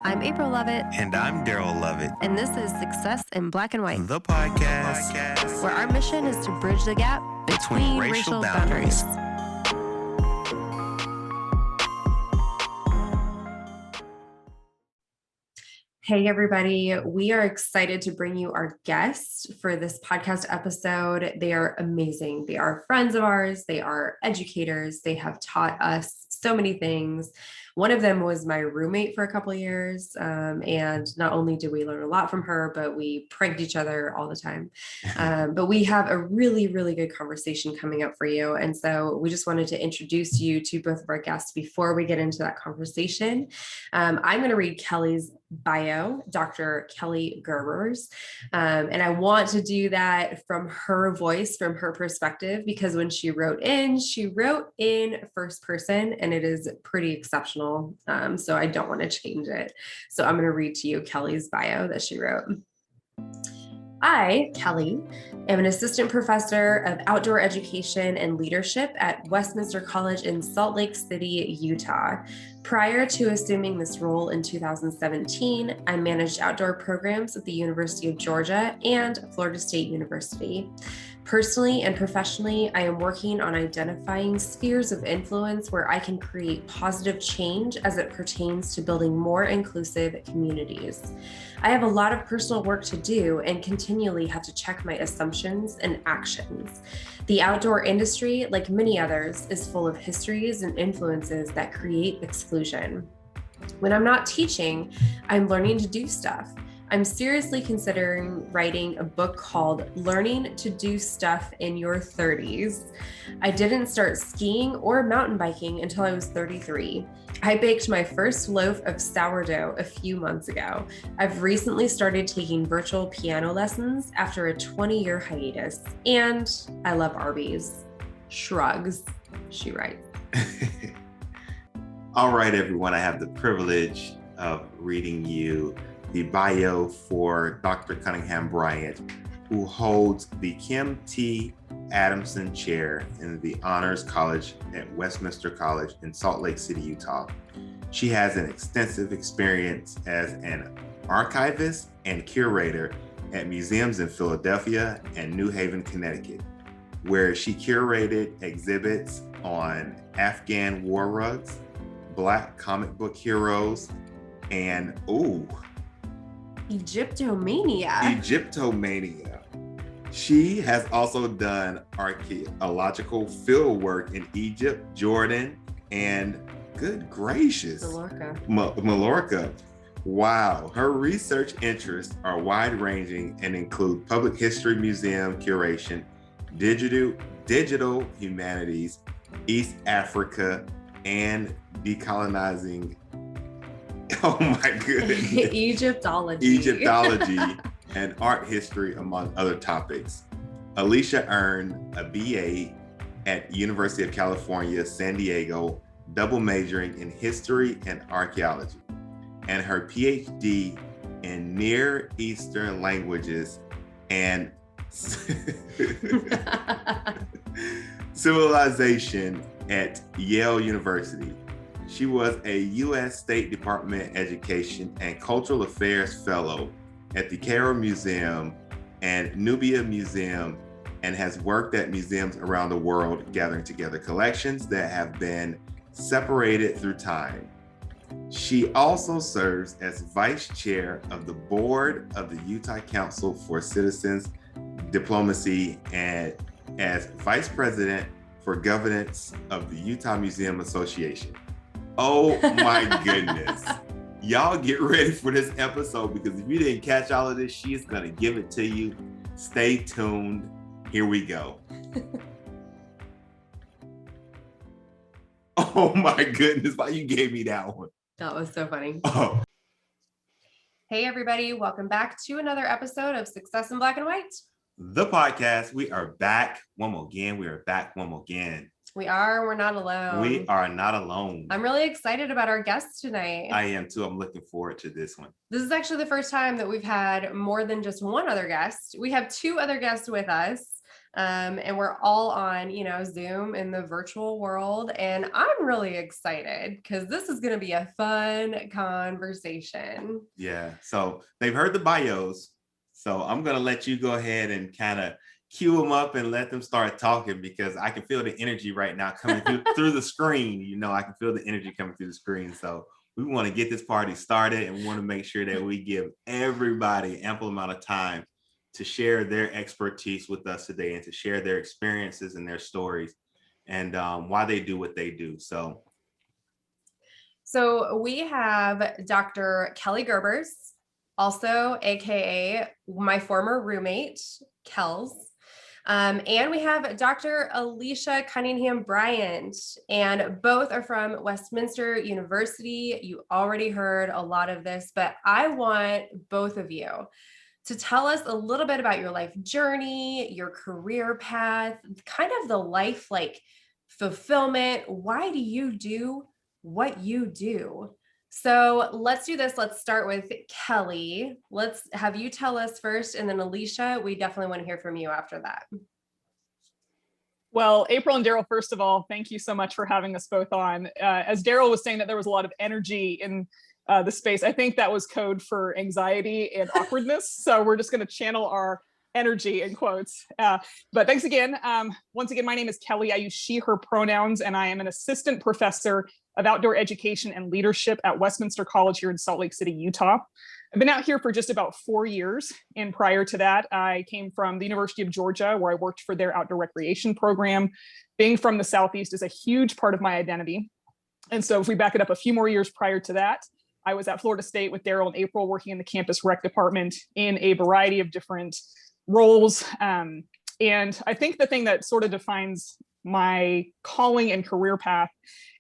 I'm April Lovett. And I'm Daryl Lovett. And this is Success in Black and White, The podcast, where our mission is to bridge the gap between racial boundaries. Hey, everybody. We are excited to bring you our guests for this podcast episode. They are amazing. They are friends of ours. They are educators. They have taught us so many things. One of them was my roommate for a couple of years. And not only did we learn a lot from her, but we pranked each other all the time. But we have a really, really good conversation coming up for you. And so we just wanted to introduce you to both of our guests before we get into that conversation. I'm going to read Kellie's bio, Dr. Kellie Gerbers. And I want to do that from her voice, from her perspective, because when she wrote in first person, and it is pretty exceptional. So I don't want to change it. So I'm going to read to you Kellie's bio that she wrote. I, Kellie, am an assistant professor of outdoor education and leadership at Westminster College in Salt Lake City, Utah. Prior to assuming this role in 2017, I managed outdoor programs at the University of Georgia and Florida State University. Personally and professionally, I am working on identifying spheres of influence where I can create positive change as it pertains to building more inclusive communities. I have a lot of personal work to do and continually have to check my assumptions and actions. The outdoor industry, like many others, is full of histories and influences that create exclusion. When I'm not teaching, I'm learning to do stuff. I'm seriously considering writing a book called Learning to Do Stuff in Your 30s. I didn't start skiing or mountain biking until I was 33. I baked my first loaf of sourdough a few months ago. I've recently started taking virtual piano lessons after a 20-year hiatus. And I love Arby's. Shrugs, she writes. All right, everyone. I have the privilege of reading you the bio for Dr. Cunningham-Bryant, who holds the Kim T. Adamson Chair in the Honors College at Westminster College in Salt Lake City, Utah. She has an extensive experience as an archivist and curator at museums in Philadelphia and New Haven, Connecticut, where she curated exhibits on Afghan war rugs, Black comic book heroes, and Egyptomania. She has also done archaeological field work in Egypt, Jordan, and good gracious, Mallorca. Wow. Her research interests are wide-ranging and include public history museum curation, digital humanities, East Africa, and decolonizing. Oh my goodness. Egyptology and art history, among other topics. Alicia earned a BA at University of California, San Diego, double majoring in history and archaeology, and her PhD in Near Eastern languages and civilization at Yale University. She was a U.S. State Department Education and Cultural Affairs Fellow at the Cairo Museum and Nubia Museum, and has worked at museums around the world, gathering together collections that have been separated through time. She also serves as Vice Chair of the Board of the Utah Council for Citizens Diplomacy and as Vice President for Governance of the Utah Museum Association. Oh my goodness. Y'all get ready for this episode, because if you didn't catch all of this, she's going to give it to you. Stay tuned. Here we go. Oh my goodness. Why you gave me that one? That was so funny. Oh. Hey, everybody. Welcome back to another episode of Success in Black and White, the podcast. We are back one more again. We are. We're not alone. We are not alone. I'm really excited about our guests tonight. I am too. I'm looking forward to this one. This is actually the first time that we've had more than just one other guest. We have two other guests with us. And we're all on, Zoom in the virtual world. And I'm really excited because this is going to be a fun conversation. Yeah. So they've heard the bios. So I'm going to let you go ahead and kind of cue them up and let them start talking, because I can feel the energy right now coming through the screen. I can feel the energy coming through the screen. So we want to get this party started, and we want to make sure that we give everybody ample amount of time to share their expertise with us today and to share their experiences and their stories and why they do what they do. So we have Dr. Kellie Gerbers, also AKA my former roommate, Kells. And we have Dr. Alicia Cunningham-Bryant, and both are from Westminster University. You already heard a lot of this, but I want both of you to tell us a little bit about your life journey, your career path, kind of the life fulfillment. Why do you do what you do? So let's do this. Let's start with Kellie. Let's have you tell us first, and then Alicia, we definitely want to hear from you after that. Well, April and Daryl, first of all, thank you so much for having us both on. As Daryl was saying that there was a lot of energy in the space, I think that was code for anxiety and awkwardness. So we're just going to channel our energy in quotes. But thanks again. Once again, my name is Kellie. I use she, her pronouns, and I am an assistant professor of outdoor education and leadership at Westminster College here in Salt Lake City, Utah. I've been out here for just about 4 years. And prior to that, I came from the University of Georgia, where I worked for their outdoor recreation program. Being from the Southeast is a huge part of my identity. And so if we back it up a few more years prior to that, I was at Florida State with Daryl and April, working in the campus rec department in a variety of different roles. And I think the thing that sort of defines my calling and career path,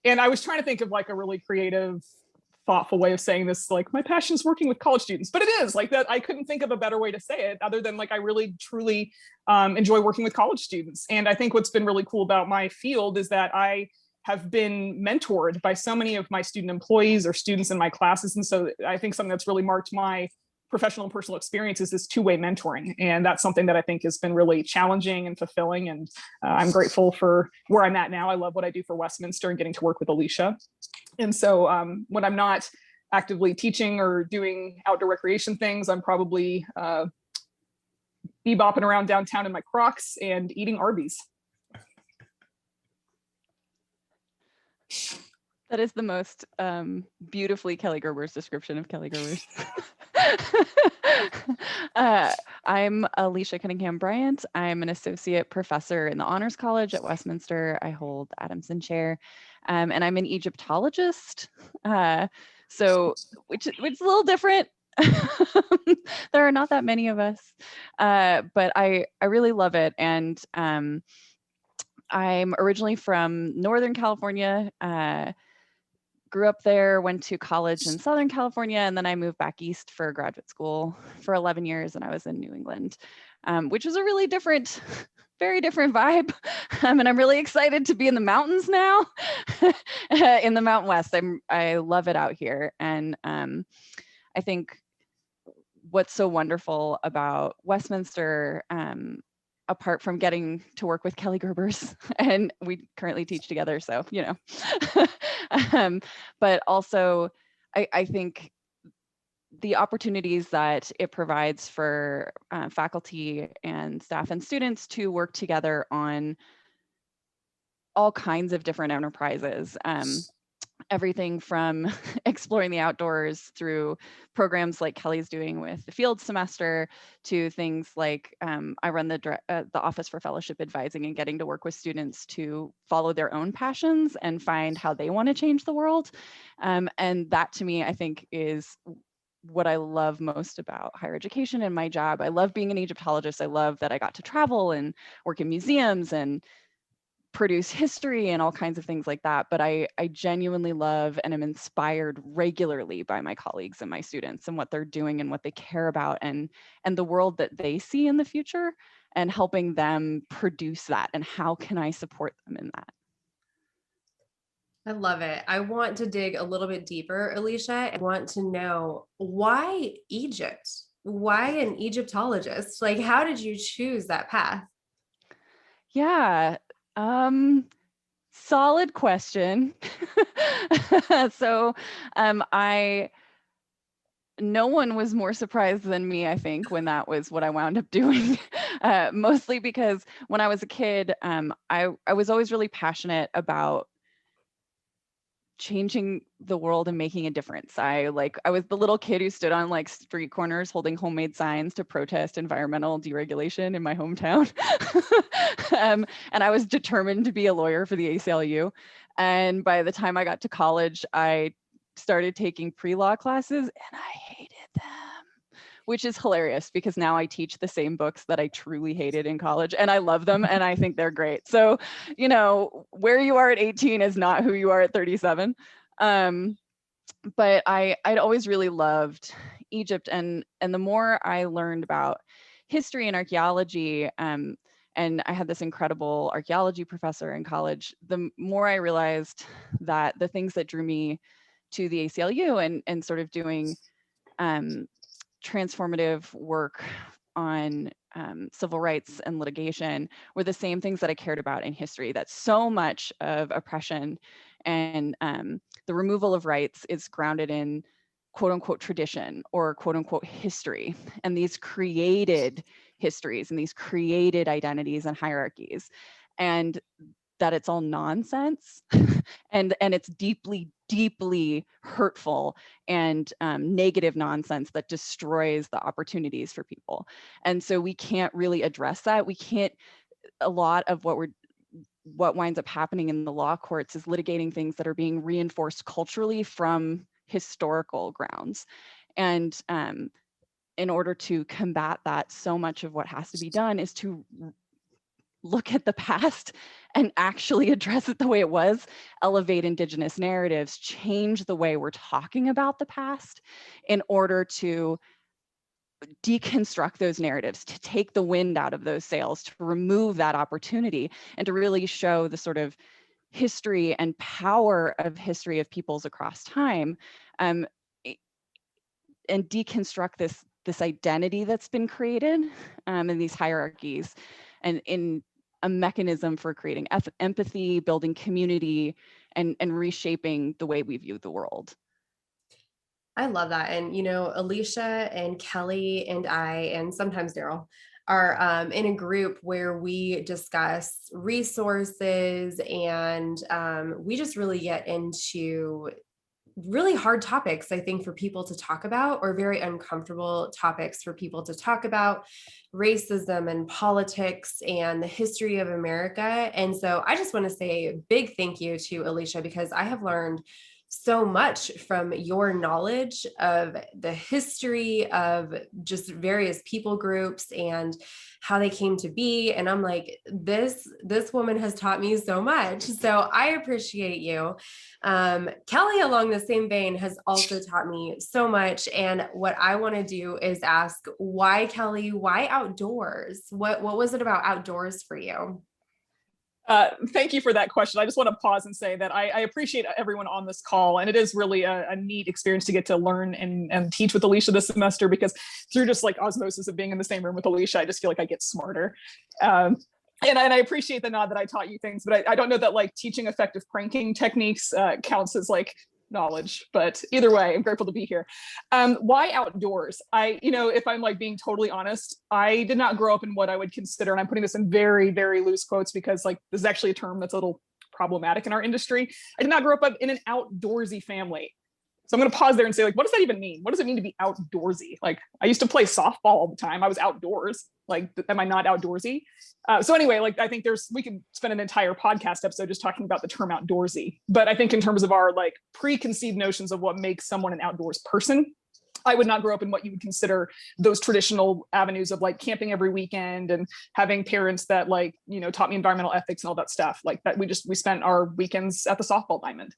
and I was trying to think of like a really creative, thoughtful way of saying this, like my passion is working with college students, but it is like that. I couldn't think of a better way to say it other than like I really truly enjoy working with college students. And I think what's been really cool about my field is that I have been mentored by so many of my student employees or students in my classes. And so I think something that's really marked my professional and personal experience is this two-way mentoring. And that's something that I think has been really challenging and fulfilling. And I'm grateful for where I'm at now. I love what I do for Westminster and getting to work with Alicia. And so when I'm not actively teaching or doing outdoor recreation things, I'm probably bebopping around downtown in my Crocs and eating Arby's. That is the most beautifully Kellie Gerbers description of Kellie Gerbers. I'm Alicia Cunningham-Bryant. I'm an associate professor in the Honors College at Westminster. I hold Adamson Chair, and I'm an Egyptologist. Which is a little different. There are not that many of us, but I really love it. And I'm originally from Northern California. Grew up there, went to college in Southern California, and then I moved back east for graduate school for 11 years, and I was in New England, which was a really different, very different vibe. And I'm really excited to be in the mountains now, in the Mountain West. I love it out here. And I think what's so wonderful about Westminster, apart from getting to work with Kellie Gerbers, and we currently teach together, so, but also I think the opportunities that it provides for faculty and staff and students to work together on all kinds of different enterprises. Everything from exploring the outdoors through programs like Kellie's doing with the field semester to things like I run the Office for Fellowship Advising, and getting to work with students to follow their own passions and find how they want to change the world. And that to me, I think, is what I love most about higher education and my job. I love being an Egyptologist. I love that I got to travel and work in museums and produce history and all kinds of things like that. But I genuinely love and am inspired regularly by my colleagues and my students and what they're doing and what they care about, and the world that they see in the future, and helping them produce that. And how can I support them in that? I love it. I want to dig a little bit deeper, Alicia. I want to know, why Egypt? Why an Egyptologist? Like, how did you choose that path? Yeah. Solid question. So no one was more surprised than me, I think, when that was what I wound up doing. Mostly because when I was a kid, I was always really passionate about changing the world and making a difference. I was the little kid who stood on like street corners holding homemade signs to protest environmental deregulation in my hometown. And I was determined to be a lawyer for the ACLU. And by the time I got to college, I started taking pre-law classes and I hated them, which is hilarious because now I teach the same books that I truly hated in college and I love them and I think they're great. So, you know, where you are at 18 is not who you are at 37. But I'd always really loved Egypt, and the more I learned about history and archaeology, and I had this incredible archaeology professor in college, the more I realized that the things that drew me to the ACLU and sort of doing transformative work on civil rights and litigation were the same things that I cared about in history, that so much of oppression and the removal of rights is grounded in quote unquote tradition or quote unquote history, and these created histories and these created identities and hierarchies, and that it's all nonsense and it's deeply hurtful and negative nonsense that destroys the opportunities for people. And so we can't really address that. We can't, a lot of what winds up happening in the law courts is litigating things that are being reinforced culturally from historical grounds. And in order to combat that, so much of what has to be done is to look at the past and actually address it the way it was, elevate Indigenous narratives, change the way we're talking about the past in order to deconstruct those narratives, to take the wind out of those sails, to remove that opportunity, and to really show the sort of history and power of history of peoples across time, and deconstruct this identity that's been created in these hierarchies, and in a mechanism for creating empathy, building community, and reshaping the way we view the world. I love that. And, you know, Alicia and Kellie and I, and sometimes Daryl, are in a group where we discuss resources and we just really get into really hard topics, I think, for people to talk about, or very uncomfortable topics for people to talk about, racism and politics and the history of America. And so I just want to say a big thank you to Alicia, because I have learned so much from your knowledge of the history of just various people groups and how they came to be. And I'm like, this woman has taught me so much. So I appreciate you. Kellie, along the same vein, has also taught me so much. And what I want to do is ask, why, Kellie, why outdoors? What was it about outdoors for you? Thank you for that question. I just want to pause and say that I appreciate everyone on this call, and it is really a neat experience to get to learn and teach with Alicia this semester, because through just like osmosis of being in the same room with Alicia, I just feel like I get smarter. And I appreciate the nod that I taught you things, but I don't know that like teaching effective pranking techniques counts as like knowledge, but either way, I'm grateful to be here. Why outdoors? If I'm like being totally honest, I did not grow up in what I would consider, and I'm putting this in very, very loose quotes because like this is actually a term that's a little problematic in our industry. I did not grow up in an outdoorsy family. So I'm going to pause there and say, like, what does that even mean? What does it mean to be outdoorsy? Like, I used to play softball all the time. I was outdoors. Like, am I not outdoorsy? So anyway, like, I think we could spend an entire podcast episode just talking about the term outdoorsy. But I think in terms of our like preconceived notions of what makes someone an outdoors person, I would not grow up in what you would consider those traditional avenues of like camping every weekend and having parents that like, taught me environmental ethics and all that stuff. Like that we spent our weekends at the softball diamond.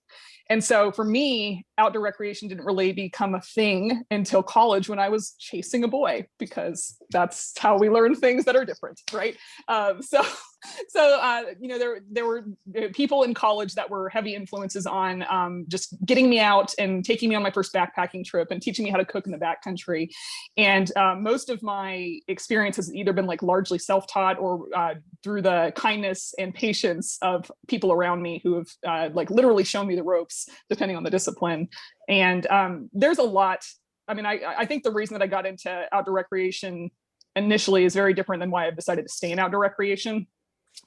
And so for me, outdoor recreation didn't really become a thing until college when I was chasing a boy, because that's how we learn things that are different, right? So So, there were people in college that were heavy influences on just getting me out and taking me on my first backpacking trip and teaching me how to cook in the backcountry. And most of my experience has either been like largely self-taught or through the kindness and patience of people around me who have like literally shown me the ropes, depending on the discipline. And there's a lot. I mean, I think the reason that I got into outdoor recreation initially is very different than why I've decided to stay in outdoor recreation.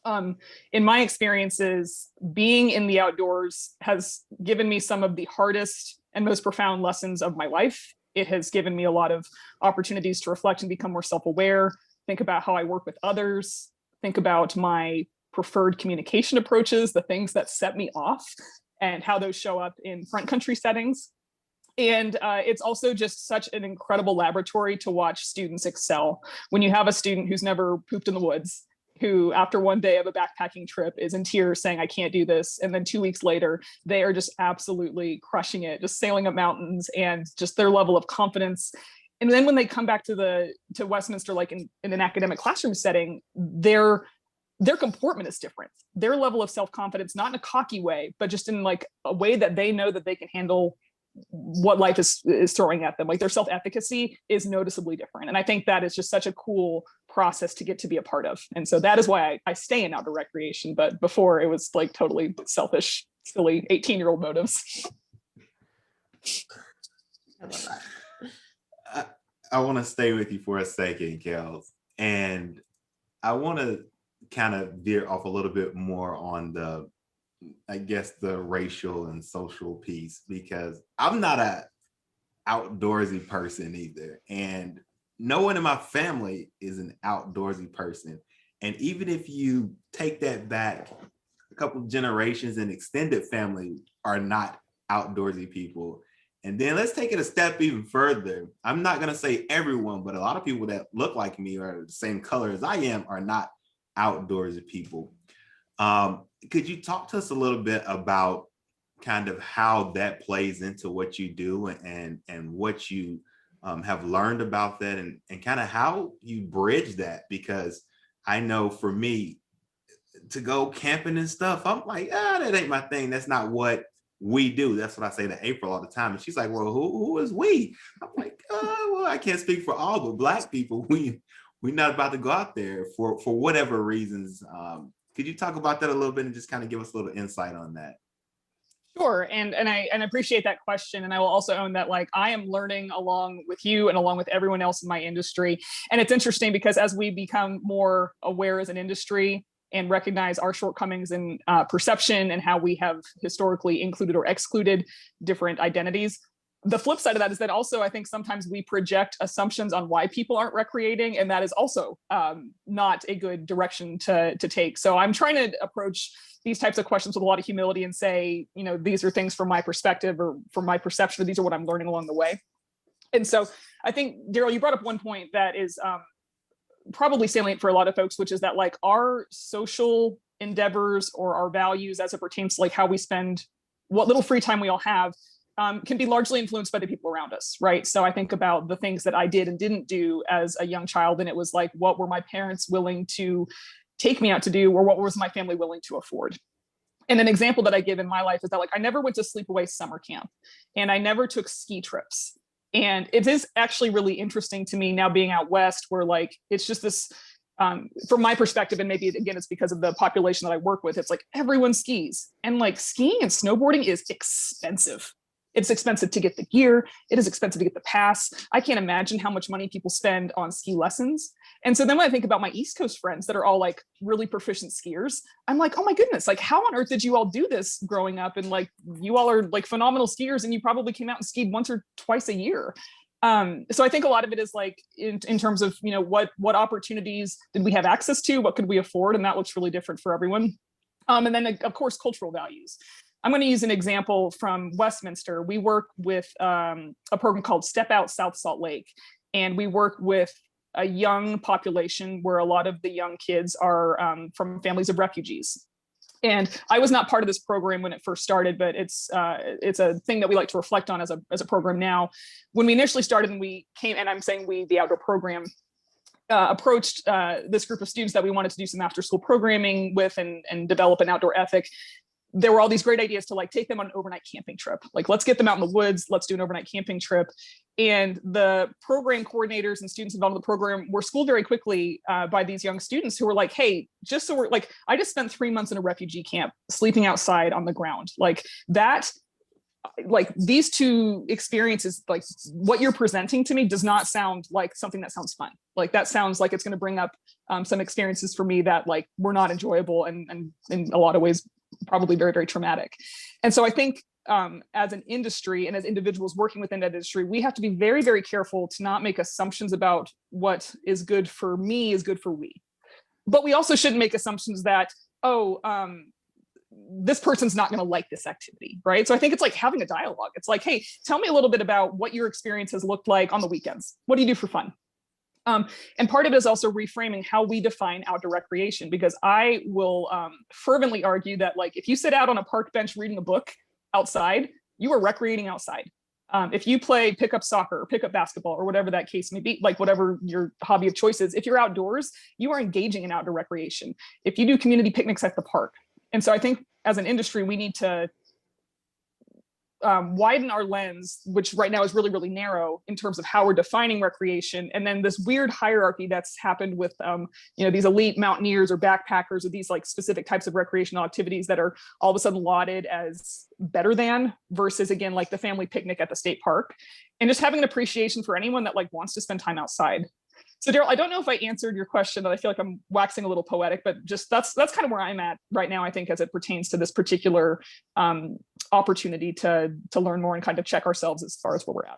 In my experiences, being in the outdoors has given me some of the hardest and most profound lessons of my life. It has given me a lot of opportunities to reflect and become more self-aware, think about how I work with others, think about my preferred communication approaches, the things that set me off, and how those show up in front country settings. And it's also just such an incredible laboratory to watch students excel. When you have a student who's never pooped in the woods, who after one day of a backpacking trip is in tears saying, I can't do this. And then 2 weeks later, they are just absolutely crushing it, just sailing up mountains, and just their level of confidence. And then when they come back to Westminster, like in an academic classroom setting, their comportment is different. Their level of self-confidence, not in a cocky way, but just in like a way that they know that they can handle what life is throwing at them. Like their self-efficacy is noticeably different. And I think that is just such a cool process to get to be a part of. And so that is why I stay in outdoor recreation. But before, it was like totally selfish, silly 18-year-old motives. I love that. I want to stay with you for a second, Kels. And I want to kind of veer off a little bit more on the racial and social piece, because I'm not a outdoorsy person either. And no one in my family is an outdoorsy person. And even if you take that back a couple of generations, and extended family are not outdoorsy people. And then let's take it a step even further. I'm not going to say everyone, but a lot of people that look like me or the same color as I am are not outdoorsy people. Could you talk to us a little bit about kind of how that plays into what you do, and what you have learned about that, and kind of how you bridge that? Because I know for me, to go camping and stuff, I'm like, that ain't my thing. That's not what we do. That's what I say to April all the time. And she's like, well, who is we? I'm like, well, I can't speak for all, but Black people, we're not about to go out there for whatever reasons. Could you talk about that a little bit and just kind of give us a little insight on that? Sure. And I appreciate that question. And I will also own that, like, I am learning along with you and along with everyone else in my industry. And it's interesting because as we become more aware as an industry and recognize our shortcomings in perception and how we have historically included or excluded different identities, the flip side of that is that also I think sometimes we project assumptions on why people aren't recreating, and that is also not a good direction to take. So I'm trying to approach these types of questions with a lot of humility and say, these are things from my perspective or from my perception, or these are what I'm learning along the way. And so I think, Daryl, you brought up one point that is probably salient for a lot of folks, which is that like our social endeavors or our values as it pertains to like how we spend what little free time we all have can be largely influenced by the people around us, right? So I think about the things that I did and didn't do as a young child, and it was like, what were my parents willing to take me out to do, or what was my family willing to afford? And an example that I give in my life is that like I never went to sleepaway summer camp, and I never took ski trips. And it is actually really interesting to me now being out west, where like it's just this, from my perspective, and maybe again it's because of the population that I work with, it's like everyone skis, and like skiing and snowboarding is expensive. It's expensive to get the gear. It is expensive to get the pass. I can't imagine how much money people spend on ski lessons. And so then when I think about my East Coast friends that are all like really proficient skiers, I'm like, oh my goodness, like how on earth did you all do this growing up? And like, you all are like phenomenal skiers, and you probably came out and skied once or twice a year. So I think a lot of it is like in terms of, what opportunities did we have access to? What could we afford? And that looks really different for everyone. And then of course, cultural values. I'm going to use an example from Westminster. We work with a program called Step Out South Salt Lake, and we work with a young population where a lot of the young kids are from families of refugees. And I was not part of this program when it first started, but it's a thing that we like to reflect on as a program now. When we initially started and we came, and I'm saying we, the outdoor program, approached this group of students that we wanted to do some after school programming with and develop an outdoor ethic, there were all these great ideas to like take them on an overnight camping trip. Like, let's get them out in the woods, let's do an overnight camping trip. And the program coordinators and students involved in the program were schooled very quickly by these young students who were like, hey, just so we're like, I just spent 3 months in a refugee camp sleeping outside on the ground. Like that, like these two experiences, like what you're presenting to me does not sound like something that sounds fun. Like that sounds like it's going to bring up some experiences for me that like were not enjoyable and in a lot of ways probably very, very traumatic. And so I think as an industry and as individuals working within that industry, we have to be very, very careful to not make assumptions about what is good for me is good for we. But we also shouldn't make assumptions that, this person's not going to like this activity, right? So I think it's like having a dialogue. It's like, hey, tell me a little bit about what your experience has looked like on the weekends. What do you do for fun? And part of it is also reframing how we define outdoor recreation, because I will fervently argue that like if you sit out on a park bench reading a book outside, you are recreating outside. If you play pickup soccer or pickup basketball or whatever that case may be, like whatever your hobby of choice is, if you're outdoors, you are engaging in outdoor recreation. If you do community picnics at the park. And so I think as an industry, we need to widen our lens, which right now is really, really narrow in terms of how we're defining recreation. And then this weird hierarchy that's happened with, these elite mountaineers or backpackers or these like specific types of recreational activities that are all of a sudden lauded as better than versus again, like the family picnic at the state park, and just having an appreciation for anyone that like wants to spend time outside. So Daryl, I don't know if I answered your question, but I feel like I'm waxing a little poetic, but just that's kind of where I'm at right now, I think, as it pertains to this particular opportunity to learn more and kind of check ourselves as far as where we're at.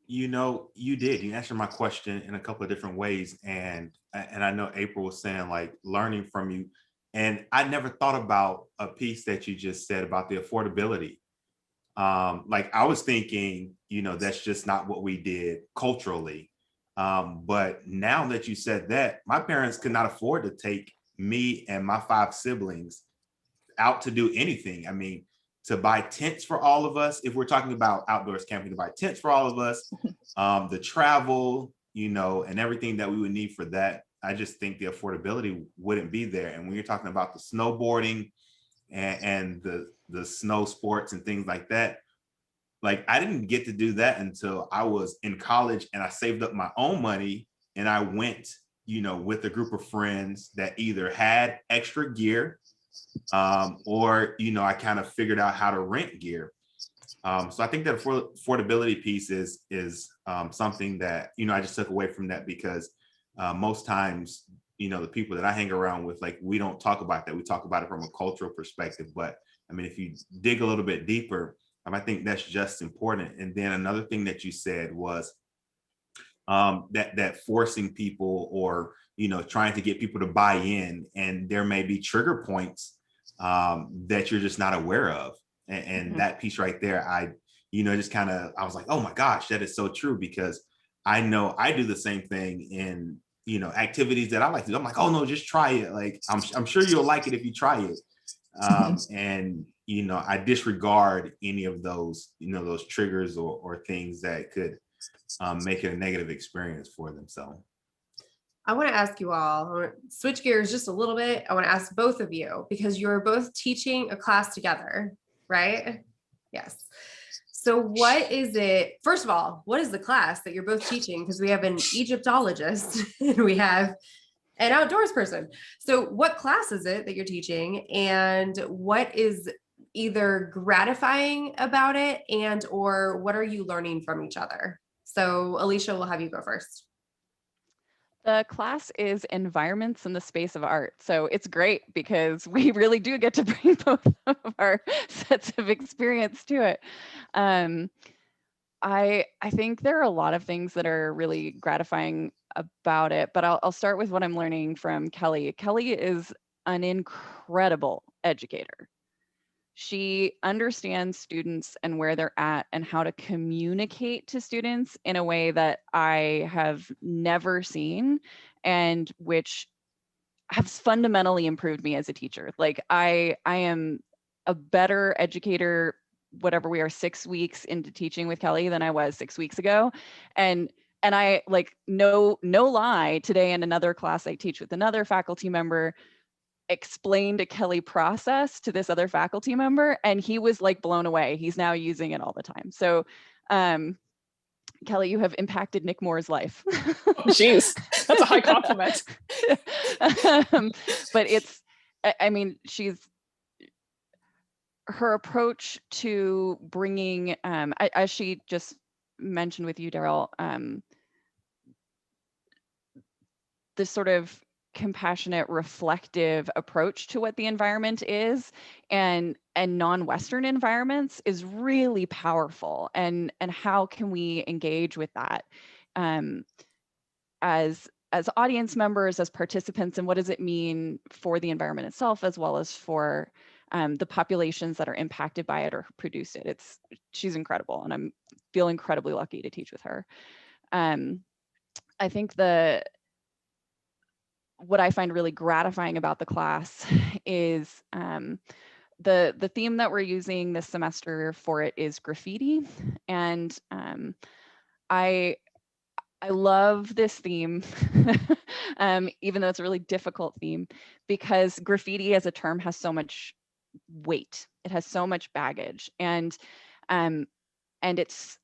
You answered my question in a couple of different ways. And I know April was saying like learning from you. And I never thought about a piece that you just said about the affordability. Like I was thinking, that's just not what we did culturally. But now that you said that, my parents could not afford to take me and my 5 siblings out to do anything. I mean, to buy tents for all of us, if we're talking about outdoors camping, to buy tents for all of us, the travel, and everything that we would need for that. I just think the affordability wouldn't be there. And when you're talking about the snowboarding and the snow sports and things like that, like I didn't get to do that until I was in college, and I saved up my own money and I went, with a group of friends that either had extra gear or, I kind of figured out how to rent gear. So I think that affordability piece is something that, I just took away from that because most times, the people that I hang around with, like we don't talk about that. We talk about it from a cultural perspective. But I mean, if you dig a little bit deeper, I think that's just important. And then another thing that you said was that forcing people or, trying to get people to buy in, and there may be trigger points that you're just not aware of. And mm-hmm. That piece right there, I was like, oh my gosh, that is so true, because I know I do the same thing in, activities that I like to do. I'm like, oh no, just try it. Like, I'm sure you'll like it if you try it. And I disregard any of those, those triggers or things that could make it a negative experience for them. So I want to ask you all, I want to switch gears just a little bit. I want to ask both of you, because you're both teaching a class together, right? Yes. So what is it, first of all, what is the class that you're both teaching? Because we have an Egyptologist and we have an outdoors person. So what class is it that you're teaching, and what is either gratifying about it and or what are you learning from each other? So Alicia, we'll have you go first. The class is Environments in the Space of Art. So it's great because we really do get to bring both of our sets of experience to it. I think there are a lot of things that are really gratifying about it, but I'll start with what I'm learning from Kellie. Kellie is an incredible educator. She understands students and where they're at and how to communicate to students in a way that I have never seen, and which has fundamentally improved me as a teacher. Like I am a better educator, whatever we are 6 weeks into teaching with Kellie, than I was 6 weeks ago. And And I like, no lie, today in another class I teach with another faculty member, explained a Kellie process to this other faculty member, and he was like blown away. He's now using it all the time. So Kellie, you have impacted Nick Moore's life. Oh, geez, that's a high compliment. But it's, I mean, her approach to bringing, as she just mentioned with you, Daryl, this sort of compassionate, reflective approach to what the environment is, and non-Western environments is really powerful. And how can we engage with that as audience members, as participants, and what does it mean for the environment itself, as well as for the populations that are impacted by it or produce it. She's incredible, and I feel incredibly lucky to teach with her. I think what I find really gratifying about the class is the theme that we're using this semester for it is graffiti. And I love this theme, even though it's a really difficult theme, because graffiti as a term has so much weight. It has so much baggage, and it's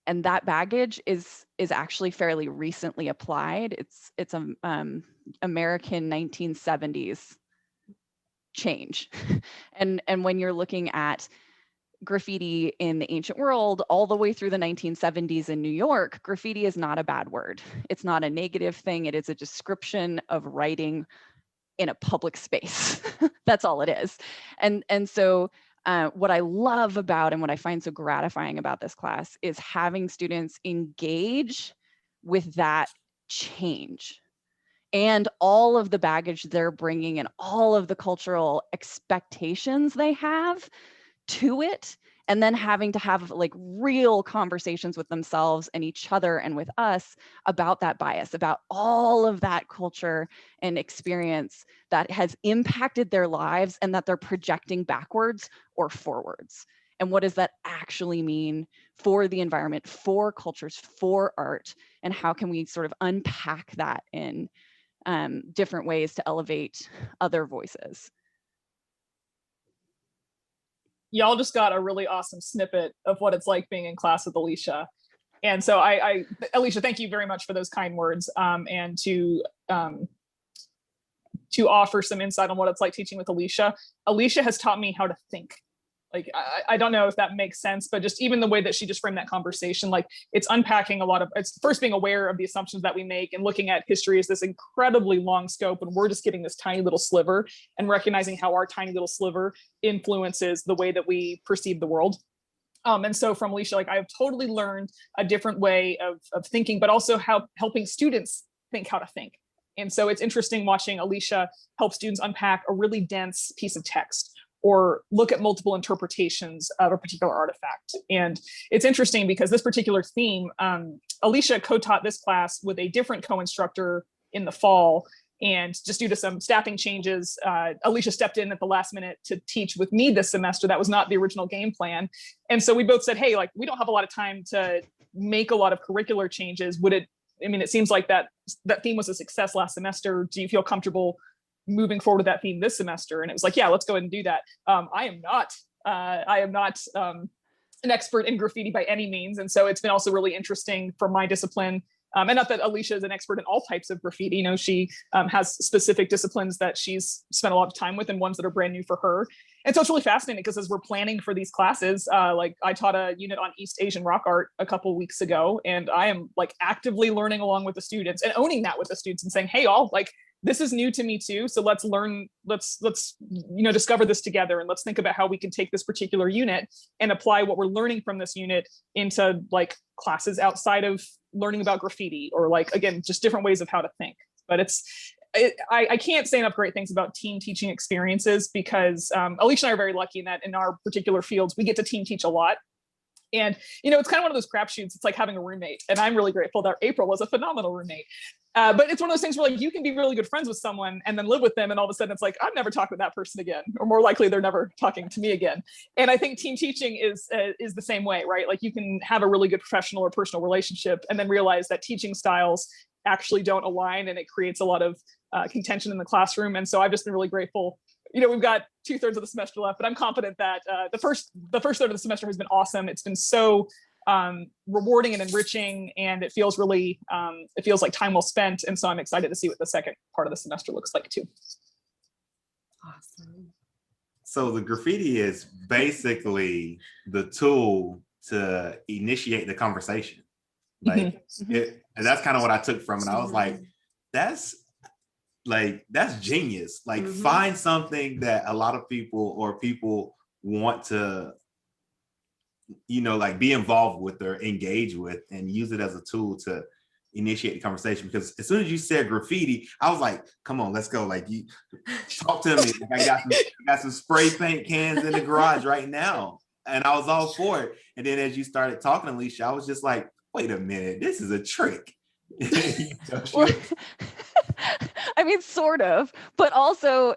and that baggage is actually fairly recently applied. It's American 1970s change, and when you're looking at graffiti in the ancient world all the way through the 1970s in New York, graffiti is not a bad word. It's not a negative thing. It is a description of writing in a public space. That's all it is. And so what I love about and what I find so gratifying about this class is having students engage with that change and all of the baggage they're bringing and all of the cultural expectations they have to it, and then having to have like real conversations with themselves and each other and with us about that bias, about all of that culture and experience that has impacted their lives and that they're projecting backwards or forwards. And what does that actually mean for the environment, for cultures, for art, and how can we sort of unpack that in different ways to elevate other voices? Y'all just got a really awesome snippet of what it's like being in class with Alicia. And so Alicia, thank you very much for those kind words, and to offer some insight on what it's like teaching with Alicia. Alicia has taught me how to think. Like, I don't know if that makes sense, but just even the way that she just framed that conversation, like it's unpacking it's first being aware of the assumptions that we make and looking at history as this incredibly long scope, and we're just getting this tiny little sliver, and recognizing how our tiny little sliver influences the way that we perceive the world. And so from Alicia, like I've totally learned a different way of thinking, but also how helping students think how to think. And so it's interesting watching Alicia help students unpack a really dense piece of text, or look at multiple interpretations of a particular artifact. And it's interesting because this particular theme, Alicia co-taught this class with a different co-instructor in the fall. And just due to some staffing changes, Alicia stepped in at the last minute to teach with me this semester. That was not the original game plan. And so we both said, hey, like, we don't have a lot of time to make a lot of curricular changes. It seems like that theme was a success last semester. Do you feel comfortable moving forward with that theme this semester? And it was like, yeah, let's go ahead and do that. I am not an expert in graffiti by any means. And so it's been also really interesting for my discipline. And not that Alicia is an expert in all types of graffiti. You know, she has specific disciplines that she's spent a lot of time with and ones that are brand new for her. And so it's really fascinating because as we're planning for these classes, like I taught a unit on East Asian rock art a couple of weeks ago, and I am like actively learning along with the students and owning that with the students and saying, hey, all, like, this is new to me too. So let's learn, let's discover this together, and let's think about how we can take this particular unit and apply what we're learning from this unit into like classes outside of learning about graffiti, or like, again, just different ways of how to think. But I can't say enough great things about team teaching experiences, because Alicia and I are very lucky in that in our particular fields, we get to team teach a lot. And, it's kind of one of those crapshoots. It's like having a roommate. And I'm really grateful that April was a phenomenal roommate. But it's one of those things where like you can be really good friends with someone and then live with them. And all of a sudden it's like, I'm never talking with that person again, or more likely they're never talking to me again. And I think team teaching is the same way, right? Like you can have a really good professional or personal relationship and then realize that teaching styles actually don't align, and it creates a lot of contention in the classroom. And so I've just been really grateful. We've got 2/3 of the semester left, but I'm confident that the first third of the semester has been awesome. It's been so rewarding and enriching, and it feels really, it feels like time well spent. And so I'm excited to see what the second part of the semester looks like too. Awesome. So the graffiti is basically the tool to initiate the conversation. Like and that's kind of what I took from it. I was like, that's genius. Like find something that a lot of people want to, like be involved with or engage with, and use it as a tool to initiate the conversation. Because as soon as you said graffiti, I was like, come on, let's go. Like, you talk to me. Like, I got some spray paint cans in the garage right now. And I was all for it. And then as you started talking, Alicia, I was just like, wait a minute, this is a trick. I mean, sort of, but also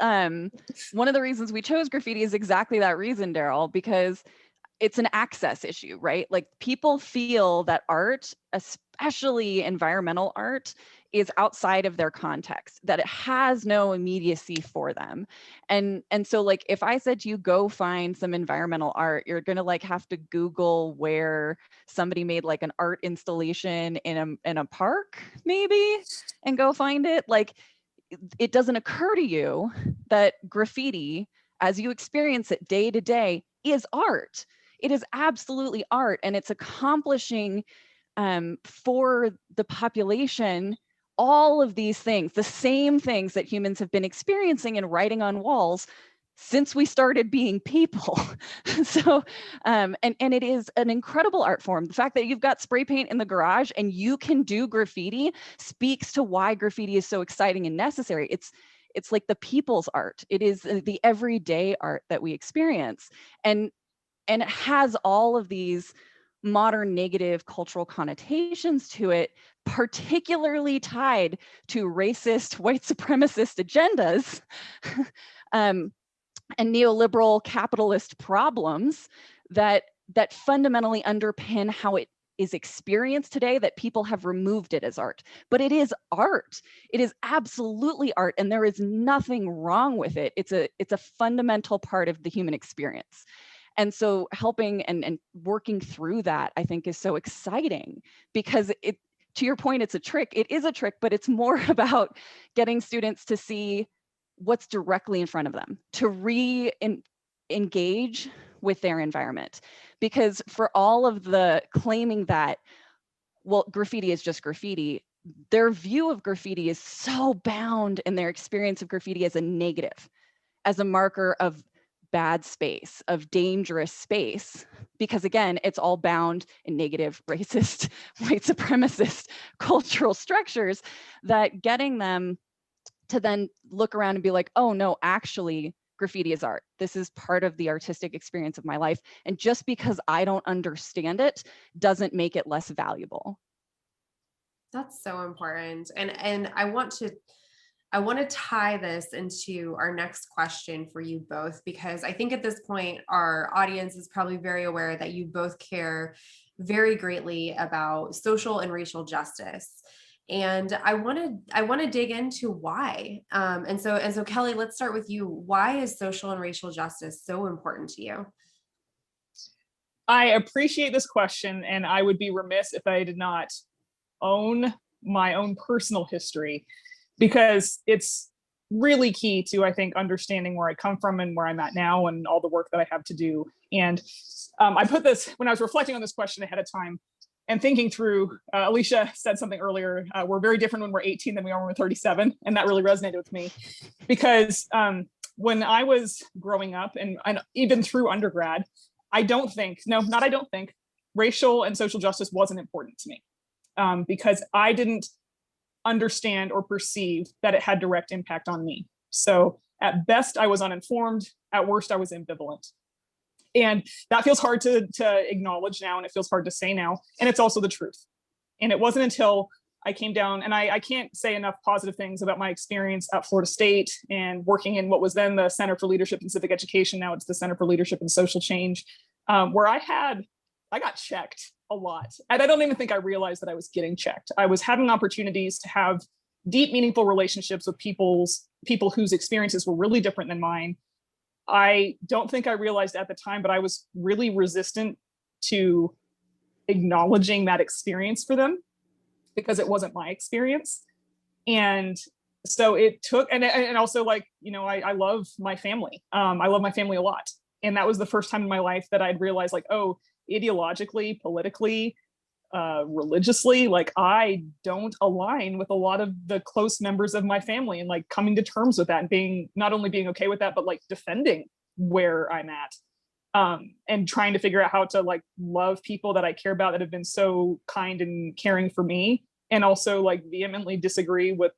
one of the reasons we chose graffiti is exactly that reason, Daryl, because it's an access issue, right? Like people feel that art, especially environmental art, is outside of their context, that it has no immediacy for them. And so like, if I said to you, go find some environmental art, you're gonna like have to Google where somebody made like an art installation in a park maybe, and go find it. Like, it doesn't occur to you that graffiti, as you experience it day to day, is art. It is absolutely art, and it's accomplishing for the population all of these things, the same things that humans have been experiencing and writing on walls since we started being people. So, and it is an incredible art form. The fact that you've got spray paint in the garage and you can do graffiti speaks to why graffiti is so exciting and necessary. It's like the people's art. It is the everyday art that we experience. And it has all of these modern negative cultural connotations to it, particularly tied to racist, white supremacist agendas and neoliberal capitalist problems that fundamentally underpin how it is experienced today, that people have removed it as art. But it is art. It is absolutely art, and there is nothing wrong with it. It's a fundamental part of the human experience. And so helping and working through that, I think, is so exciting, because it, to your point, it's a trick. It is a trick, but it's more about getting students to see what's directly in front of them, to re-engage with their environment. Because for all of the claiming that, well, graffiti is just graffiti, their view of graffiti is so bound in their experience of graffiti as a negative, as a marker of bad space, of dangerous space, because again, it's all bound in negative, racist, white supremacist cultural structures, that getting them to then look around and be like, oh no, actually, graffiti is art. This is part of the artistic experience of my life. And just because I don't understand it doesn't make it less valuable. That's so important. And I want to tie this into our next question for you both, because I think at this point, our audience is probably very aware that you both care very greatly about social and racial justice. And I want to dig into why. And so Kellie, let's start with you. Why is social and racial justice so important to you? I appreciate this question, and I would be remiss if I did not own my own personal history, because it's really key to, I think, understanding where I come from and where I'm at now and all the work that I have to do. And I put this, when I was reflecting on this question ahead of time and thinking through, Alicia said something earlier, we're very different when we're 18 than we are when we're 37. And that really resonated with me, because when I was growing up and even through undergrad, I don't think racial and social justice wasn't important to me, because I didn't understand or perceive that it had direct impact on me. So at best, I was uninformed. At worst, I was ambivalent. And that feels hard to acknowledge now, and it feels hard to say now. And it's also the truth. And it wasn't until I came down, and I can't say enough positive things about my experience at Florida State and working in what was then the Center for Leadership and Civic Education. Now it's the Center for Leadership and Social Change, where I got checked a lot. And I don't even think I realized that I was getting checked. I was having opportunities to have deep, meaningful relationships with people whose experiences were really different than mine. I don't think I realized at the time, but I was really resistant to acknowledging that experience for them because it wasn't my experience. And so it took, and also, like, you know, I love my family. I love my family a lot. And that was the first time in my life that I'd realized, like, oh, ideologically, politically, religiously, like, I don't align with a lot of the close members of my family, and like coming to terms with that and not only being okay with that, but like defending where I'm at, and trying to figure out how to like love people that I care about that have been so kind and caring for me, and also like vehemently disagree with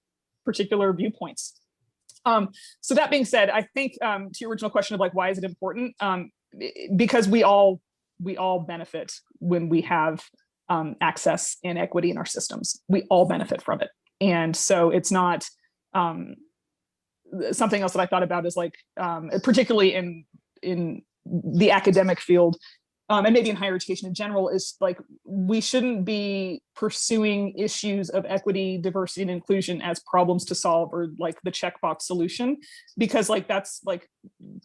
particular viewpoints. So that being said, I think to your original question of like, why is it important? Because we all benefit when we have access and equity in our systems. We all benefit from it. And so it's not something else that I thought about is like, particularly in the academic field, and maybe in higher education in general, is like, we shouldn't be pursuing issues of equity, diversity, and inclusion as problems to solve, or like the checkbox solution, because like that's like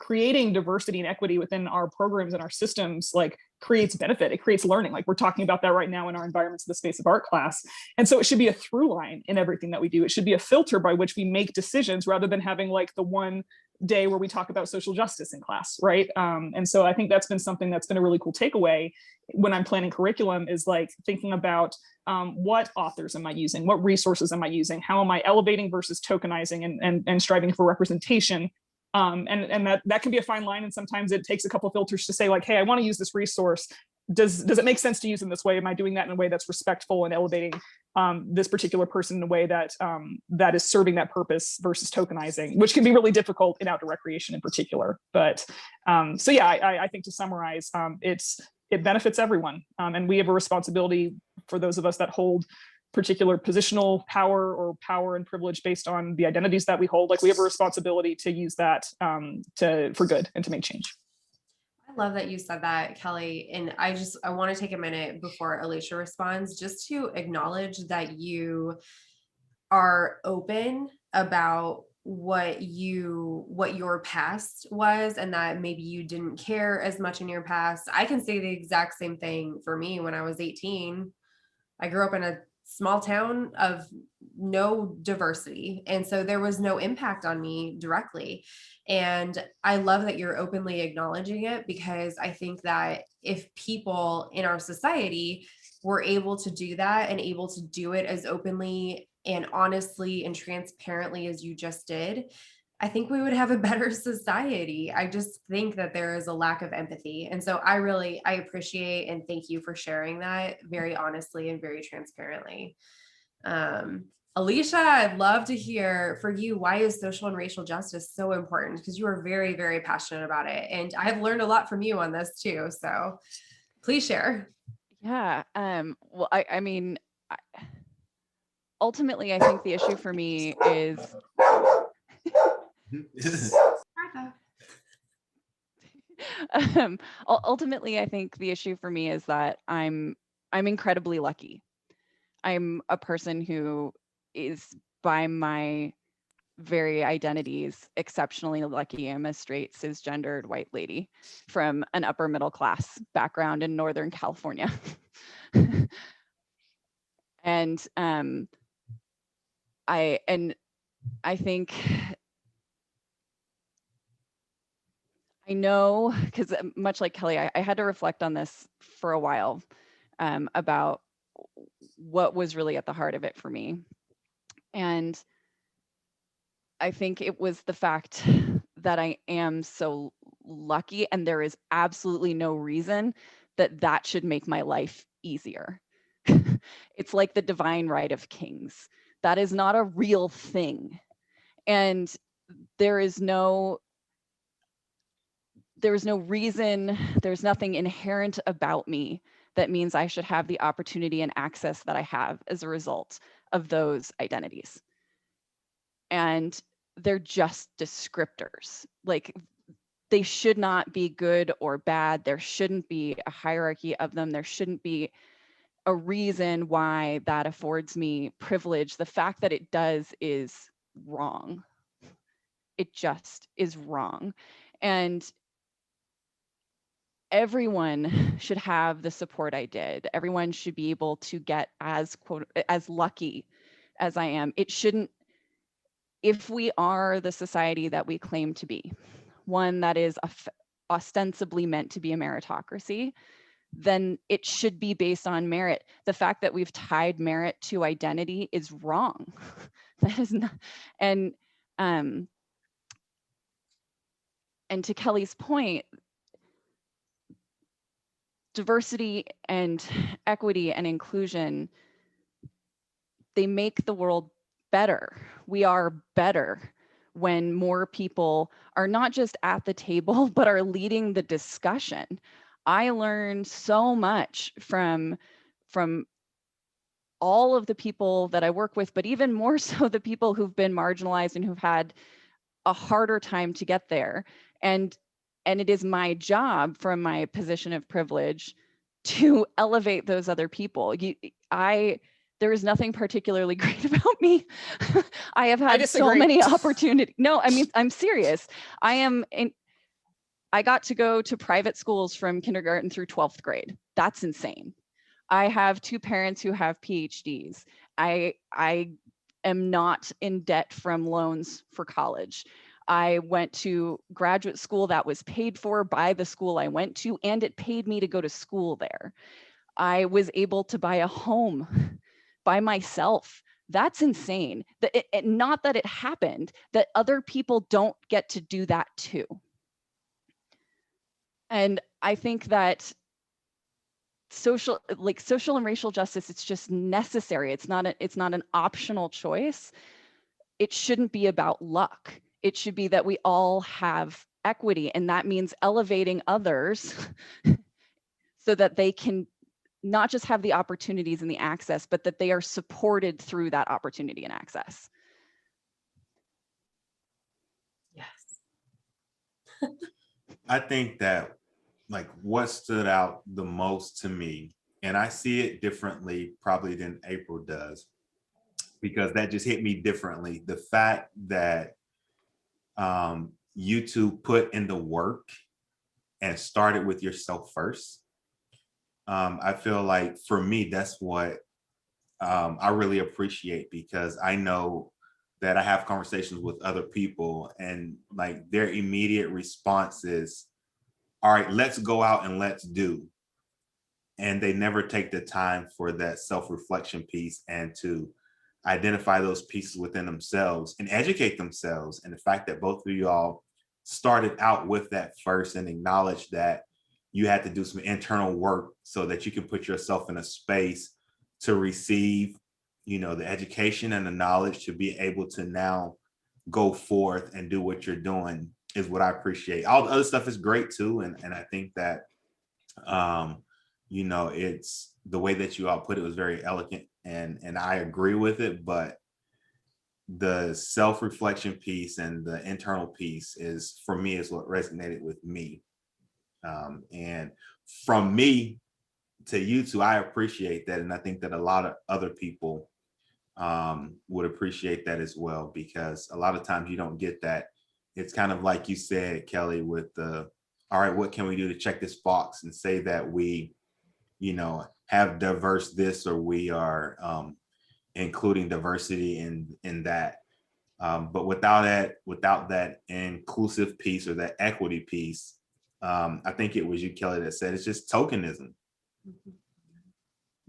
creating diversity and equity within our programs and our systems, like creates benefit, it creates learning. Like we're talking about that right now in our environments of the space of art class. And so it should be a through line in everything that we do. It should be a filter by which we make decisions, rather than having like the one day where we talk about social justice in class, right? And so I think that's been something that's been a really cool takeaway when I'm planning curriculum, is like thinking about what authors am I using, what resources am I using, how am I elevating versus tokenizing, and striving for representation. And that can be a fine line, and sometimes it takes a couple filters to say like, hey, I want to use this resource. Does it make sense to use in this way? Am I doing that in a way that's respectful and elevating this particular person in a way that that is serving that purpose, versus tokenizing, which can be really difficult in outdoor recreation in particular. But so yeah, I think to summarize, it benefits everyone, and we have a responsibility for those of us that hold particular positional power or power and privilege based on the identities that we hold. Like we have a responsibility to use that for good and to make change. I love that you said that, Kellie. And I want to take a minute before Alicia responds, just to acknowledge that you are open about what your past was, and that maybe you didn't care as much in your past. I can say the exact same thing for me. When I was 18, I grew up in a small town of no diversity. And so there was no impact on me directly. And I love that you're openly acknowledging it, because I think that if people in our society were able to do that, and able to do it as openly and honestly and transparently as you just did, I think we would have a better society. I just think that there is a lack of empathy. And so I appreciate and thank you for sharing that very honestly and very transparently. Alicia, I'd love to hear for you, why is social and racial justice so important? Because you are very, very passionate about it. And I've learned a lot from you on this too. So please share. Yeah. Well, I mean, ultimately, I think the issue for me is ultimately, I think the issue for me is that I'm incredibly lucky. I'm a person who is, by my very identities, exceptionally lucky. I'm a straight, cisgendered white lady from an upper middle class background in Northern California. And I think, I know, because much like Kellie, I had to reflect on this for a while, about what was really at the heart of it for me. And I think it was the fact that I am so lucky, and there is absolutely no reason that should make my life easier. It's like the divine right of kings. That is not a real thing. And there is no there's no reason, there's nothing inherent about me that means I should have the opportunity and access that I have as a result of those identities. And they're just descriptors. Like, they should not be good or bad. There shouldn't be a hierarchy of them. There shouldn't be a reason why that affords me privilege. The fact that it does is wrong. It just is wrong. And everyone should have the support I did. Everyone should be able to get as lucky as I am. It shouldn't, if we are the society that we claim to be, one that is ostensibly meant to be a meritocracy, then it should be based on merit. The fact that we've tied merit to identity is wrong. That is not, and to Kellie's point, diversity and equity and inclusion, they make the world better. We are better when more people are not just at the table, but are leading the discussion. I learned so much from all of the people that I work with, but even more so the people who've been marginalized and who've had a harder time to get there. And it is my job from my position of privilege to elevate those other people. There is nothing particularly great about me. I have had so many opportunities. No, I mean, I'm serious. I got to go to private schools from kindergarten through 12th grade. That's insane. I have 2 parents who have PhDs. I am not in debt from loans for college. I went to graduate school that was paid for by the school I went to, and it paid me to go to school there. I was able to buy a home by myself. That's insane. Not that it happened, that other people don't get to do that too. And I think that social and racial justice, it's just necessary. It's not an optional choice. It shouldn't be about luck. It should be that we all have equity, and that means elevating others so that they can not just have the opportunities and the access, but that they are supported through that opportunity and access. Yes. I think that like what stood out the most to me, and I see it differently probably than April does, because that just hit me differently. The fact that you two put in the work and started with yourself first. I feel like for me, that's what I really appreciate, because I know that I have conversations with other people and like their immediate response is, all right, let's go out and let's do. And they never take the time for that self-reflection piece and to identify those pieces within themselves and educate themselves. And the fact that both of you all started out with that first and acknowledged that you had to do some internal work so that you can put yourself in a space to receive, you know, the education and the knowledge to be able to now go forth and do what you're doing is what I appreciate. All the other stuff is great too. And I think that, you know, it's the way that you all put it was very elegant, and I agree with it, but the self-reflection piece and the internal piece is, for me, is what resonated with me. And from me to you two, I appreciate that. And I think that a lot of other people would appreciate that as well, because a lot of times you don't get that. It's kind of like you said, Kellie, with the, all right, what can we do to check this box and say that we, you know, have diverse this, or we are including diversity in that. But without that inclusive piece or that equity piece, I think it was you, Kellie, that said it's just tokenism. Mm-hmm.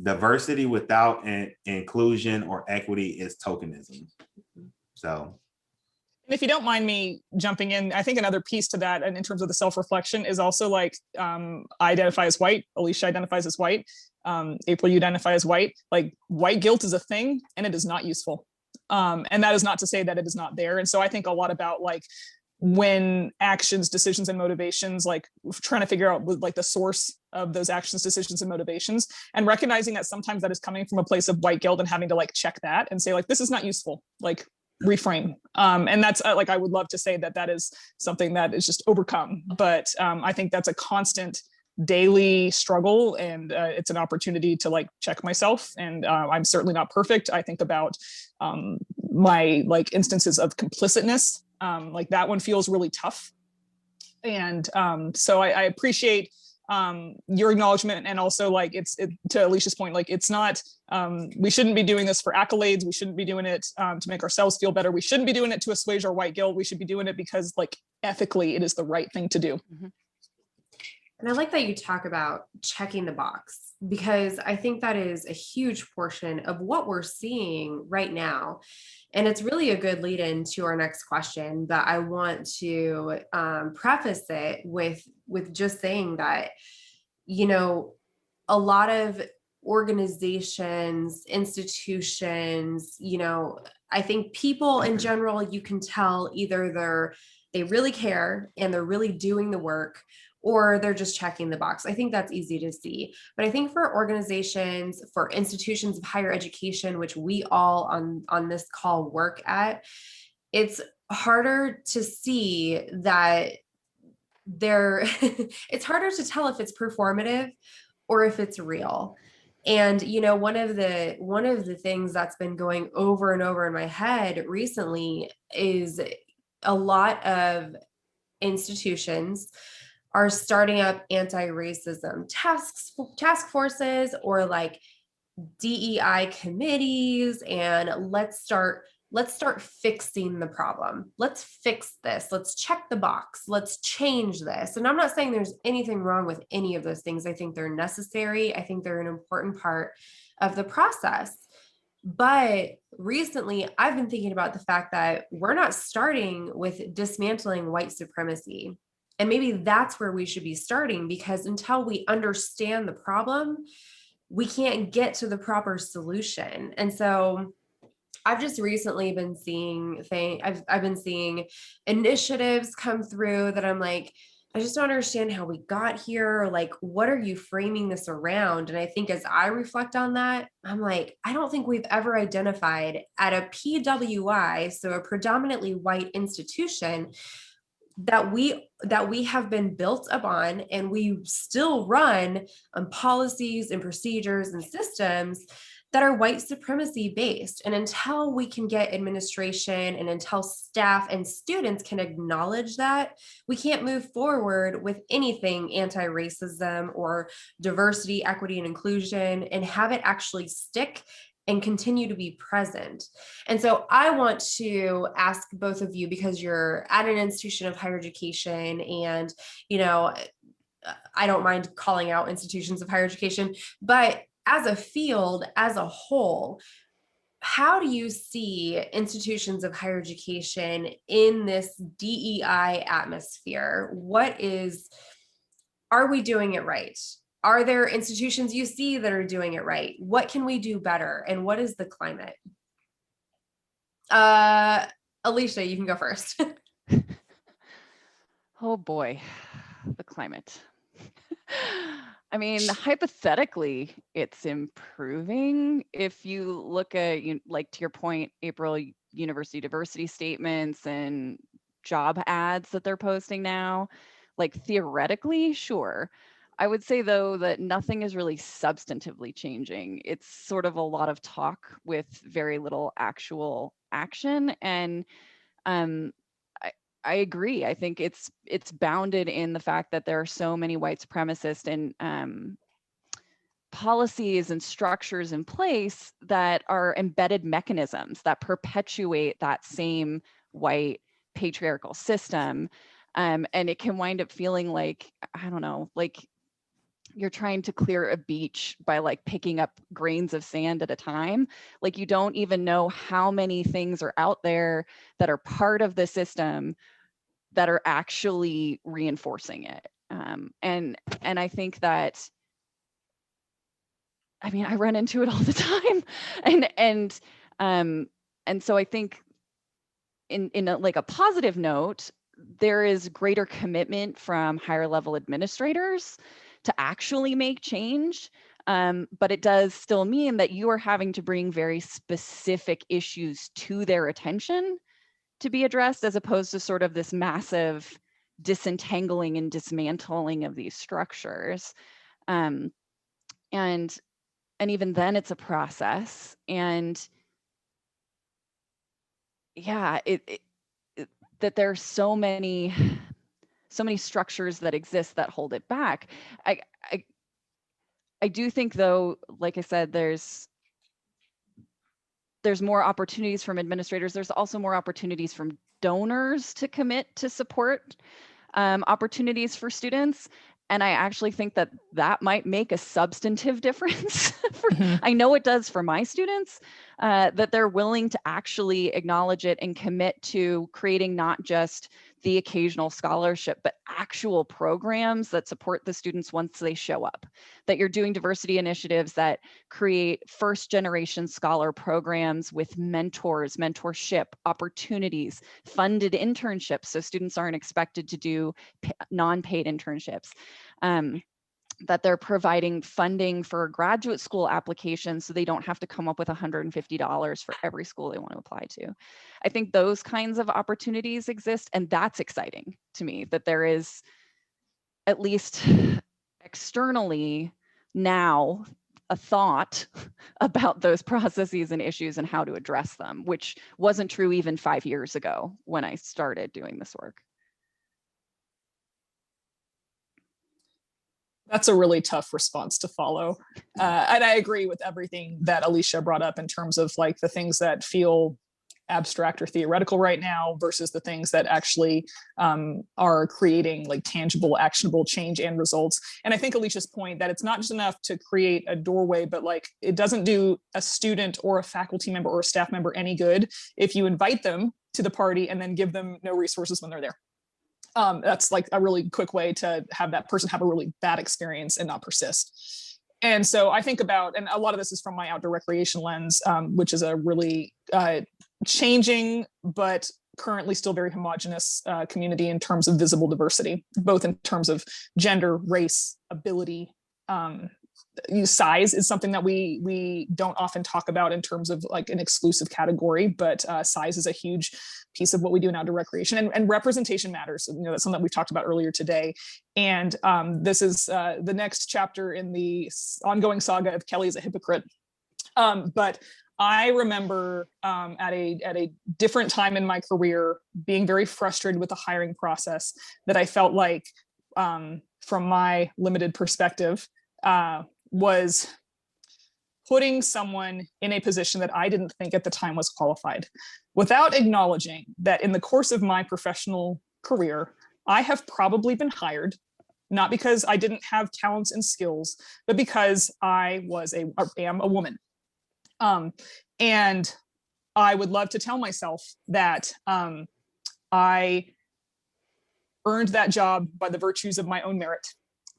Diversity without inclusion or equity is tokenism. Mm-hmm. So. And if you don't mind me jumping in, I think another piece to that, and in terms of the self-reflection, is also like, I identify as white, Alicia identifies as white, April, you identify as white. Like, white guilt is a thing, and it is not useful. And that is not to say that it is not there. And so I think a lot about like when actions, decisions, and motivations, like trying to figure out like the source of those actions, decisions, and motivations, and recognizing that sometimes that is coming from a place of white guilt and having to like check that and say like, this is not useful, like reframe. And that's like, I would love to say that that is something that is just overcome, but I think that's a constant daily struggle, and it's an opportunity to like check myself. And I'm certainly not perfect. I think about my like instances of complicitness. Like that one feels really tough. And so I appreciate your acknowledgement, and also like to Alicia's point, like it's not, we shouldn't be doing this for accolades. We shouldn't be doing it to make ourselves feel better. We shouldn't be doing it to assuage our white guilt. We should be doing it because like ethically it is the right thing to do. Mm-hmm. And I like that you talk about checking the box, because I think that is a huge portion of what we're seeing right now. And it's really a good lead in to our next question, but I want to preface it with just saying that, you know, a lot of organizations, institutions, you know, I think people in general, you can tell either they really care and they're really doing the work, or they're just checking the box. I think that's easy to see. But I think for organizations, for institutions of higher education, which we all on this call work at, it's harder to see that it's harder to tell if it's performative or if it's real. And, you know, one of the things that's been going over and over in my head recently is a lot of institutions are starting up anti-racism task forces, or like DEI committees, and let's start fixing the problem. Let's fix this. Let's check the box. Let's change this. And I'm not saying there's anything wrong with any of those things. I think they're necessary. I think they're an important part of the process. But recently, I've been thinking about the fact that we're not starting with dismantling white supremacy. And maybe that's where we should be starting, because until we understand the problem, we can't get to the proper solution. And so I've just recently been seeing I've been seeing initiatives come through that I'm like, I just don't understand how we got here. Like, what are you framing this around? And I think as I reflect on that, I'm like, I don't think we've ever identified at a PWI, so a predominantly white institution, that we have been built upon, and we still run on policies and procedures and systems that are white supremacy based. And until we can get administration, and until staff and students can acknowledge that, we can't move forward with anything anti-racism or diversity, equity, and inclusion, and have it actually stick and continue to be present. And so I want to ask both of you, because you're at an institution of higher education, and, you know, I don't mind calling out institutions of higher education, but as a field, as a whole, how do you see institutions of higher education in this DEI atmosphere? Are we doing it right? Are there institutions you see that are doing it right? What can we do better? And what is the climate? Alicia, you can go first. Oh boy, the climate. I mean, hypothetically, it's improving. If you look at, like to your point, April, university diversity statements and job ads that they're posting now, like theoretically, sure. I would say, though, that nothing is really substantively changing. It's sort of a lot of talk with very little actual action. And I agree. I think it's bounded in the fact that there are so many white supremacist and policies and structures in place that are embedded mechanisms that perpetuate that same white patriarchal system. And it can wind up feeling like, I don't know, like you're trying to clear a beach by like picking up grains of sand at a time. Like you don't even know how many things are out there that are part of the system that are actually reinforcing it. And I think that, I mean, I run into it all the time. And so I think in a, like a positive note, there is greater commitment from higher level administrators to actually make change. But it does still mean that you are having to bring very specific issues to their attention to be addressed, as opposed to sort of this massive disentangling and dismantling of these structures. And even then it's a process. And yeah, that there's so many structures that exist that hold it back. I do think, though, like I said, there's more opportunities from administrators. There's also more opportunities from donors to commit to support opportunities for students. And I actually think that might make a substantive difference. I know it does for my students, that they're willing to actually acknowledge it and commit to creating not just the occasional scholarship, but actual programs that support the students once they show up, that you're doing diversity initiatives that create first generation scholar programs with mentors, mentorship, opportunities, funded internships, so students aren't expected to do non-paid internships. That they're providing funding for graduate school applications so they don't have to come up with $150 for every school they want to apply to. I think those kinds of opportunities exist, and that's exciting to me, that there is, at least externally now, a thought about those processes and issues and how to address them, which wasn't true even 5 years ago when I started doing this work. That's a really tough response to follow. And I agree with everything that Alicia brought up in terms of like the things that feel abstract or theoretical right now versus the things that actually are creating like tangible, actionable change and results. And I think Alicia's point that it's not just enough to create a doorway, but like it doesn't do a student or a faculty member or a staff member any good if you invite them to the party and then give them no resources when they're there. That's like a really quick way to have that person have a really bad experience and not persist. And so I think about, and a lot of this is from my outdoor recreation lens, which is a really changing, but currently still very homogenous community in terms of visible diversity, both in terms of gender, race, ability. Size is something that we don't often talk about in terms of like an exclusive category, but size is a huge piece of what we do in outdoor recreation, and representation matters. You know, that's something that we've talked about earlier today. And this is the next chapter in the ongoing saga of Kellie is a hypocrite. But I remember at a different time in my career being very frustrated with the hiring process, that I felt like from my limited perspective, was putting someone in a position that I didn't think at the time was qualified, without acknowledging that in the course of my professional career, I have probably been hired, not because I didn't have talents and skills, but because I am a woman. And I would love to tell myself that I earned that job by the virtues of my own merit.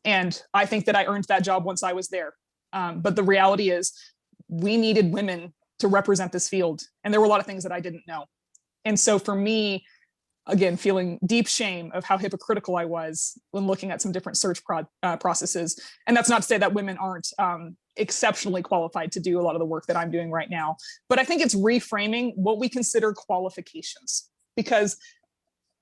And I think that I earned that job once I was there. But the reality is we needed women to represent this field. And there were a lot of things that I didn't know. And so for me, again, feeling deep shame of how hypocritical I was when looking at some different search processes. And that's not to say that women aren't exceptionally qualified to do a lot of the work that I'm doing right now. But I think it's reframing what we consider qualifications, because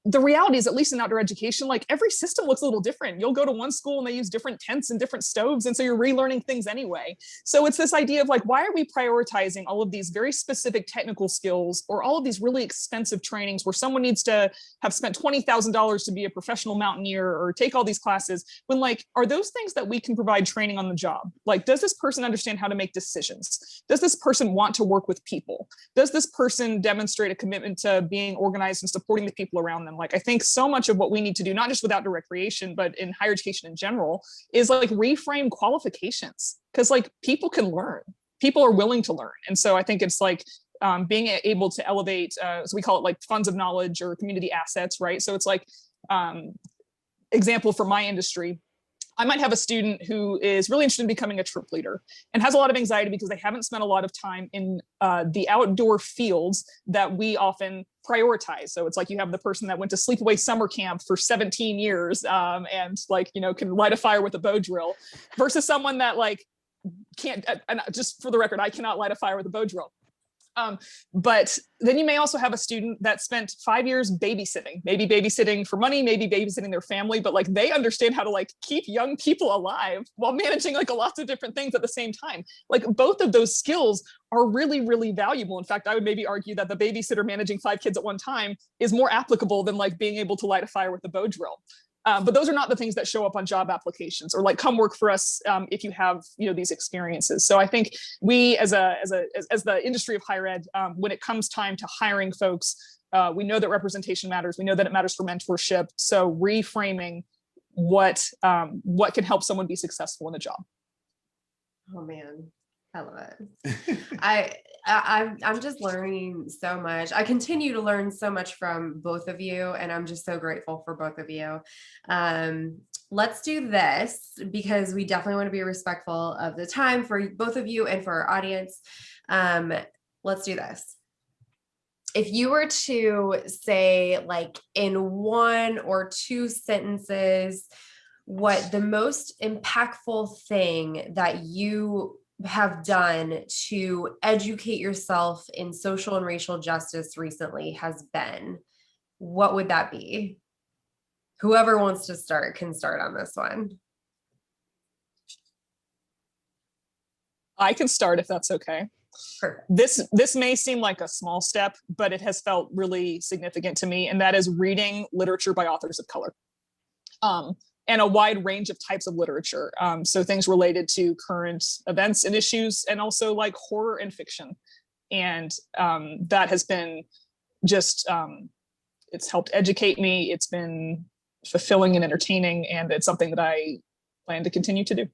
the reality is, at least in outdoor education, like every system looks a little different. You'll go to one school and they use different tents and different stoves. And so you're relearning things anyway. So it's this idea of like, why are we prioritizing all of these very specific technical skills or all of these really expensive trainings where someone needs to have spent $20,000 to be a professional mountaineer or take all these classes, when like, are those things that we can provide training on the job? Like, does this person understand how to make decisions? Does this person want to work with people? Does this person demonstrate a commitment to being organized and supporting the people around them? Like, I think so much of what we need to do, not just with outdoor recreation, but in higher education in general, is like reframe qualifications, because like people can learn, people are willing to learn. And so I think it's like being able to elevate, so we call it like funds of knowledge or community assets, right? So it's like, example for my industry, I might have a student who is really interested in becoming a troop leader and has a lot of anxiety because they haven't spent a lot of time in the outdoor fields that we often prioritize. So it's like you have the person that went to sleepaway summer camp for 17 years and like, you know, can light a fire with a bow drill versus someone that like can't, and just for the record, I cannot light a fire with a bow drill. But then you may also have a student that spent 5 years babysitting, maybe babysitting for money, maybe babysitting their family, but like they understand how to like keep young people alive while managing like lots of different things at the same time. Like both of those skills are really, really valuable. In fact, I would maybe argue that the babysitter managing 5 kids at one time is more applicable than like being able to light a fire with a bow drill. But those are not the things that show up on job applications or like come work for us if you have, you know, these experiences. So I think we as the industry of higher ed, when it comes time to hiring folks, we know that representation matters. We know that it matters for mentorship. So reframing what can help someone be successful in a job. Oh man, I love it. I'm just learning so much. I continue to learn so much from both of you, and I'm just so grateful for both of you. Let's do this because we definitely want to be respectful of the time for both of you and for our audience. Let's do this. If you were to say, like, in 1 or 2 sentences, what the most impactful thing that you have done to educate yourself in social and racial justice recently has been, what would that be? Whoever wants to start can start on this one. I can start if that's okay. Perfect. This may seem like a small step, but it has felt really significant to me, and that is reading literature by authors of color. And a wide range of types of literature. So things related to current events and issues, and also like horror and fiction. And that has been just, it's helped educate me. It's been fulfilling and entertaining, and it's something that I plan to continue to do.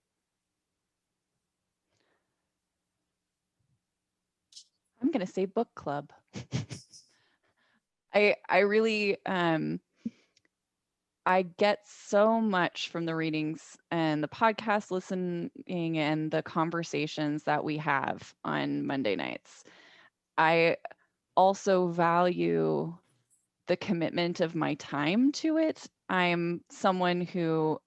I'm gonna say book club. I really, I get so much from the readings and the podcast listening and the conversations that we have on Monday nights. I also value the commitment of my time to it. I'm someone who